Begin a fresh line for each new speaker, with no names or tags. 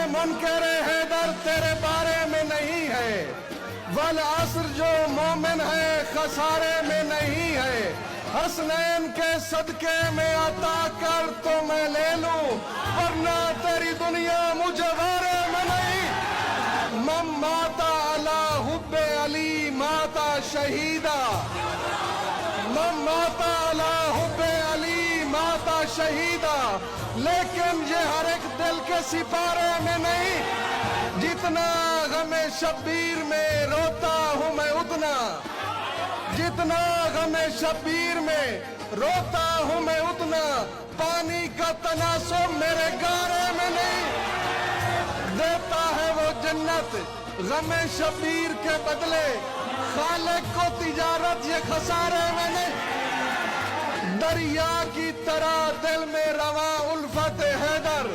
मुनकर हैदर तेरे बारे में नहीं है, वल असर जो मोमिन है खसारे में नहीं है। हसनैन के सदके में अता कर तो मैं ले लूं, वरना तेरी दुनिया मुझे बारे में नहीं। मम माता अला हुब्बे अली माता शहीदा, मम माता अला हुब्बे अली माता शहीदा। लेकिन ये हर एक दिल के सिपारे में नहीं, जितना गमे शब्बीर में रोता हूँ मैं उतना, जितना गमे शब्बीर में रोता हूँ मैं उतना। पानी का तनासुब मेरे गारे में नहीं, देता है वो जन्नत गमे शब्बीर के बदले, खालिक को तिजारत ये खसारे में नहीं। दरिया की तरह दिल में रवा उल्फत हैदर,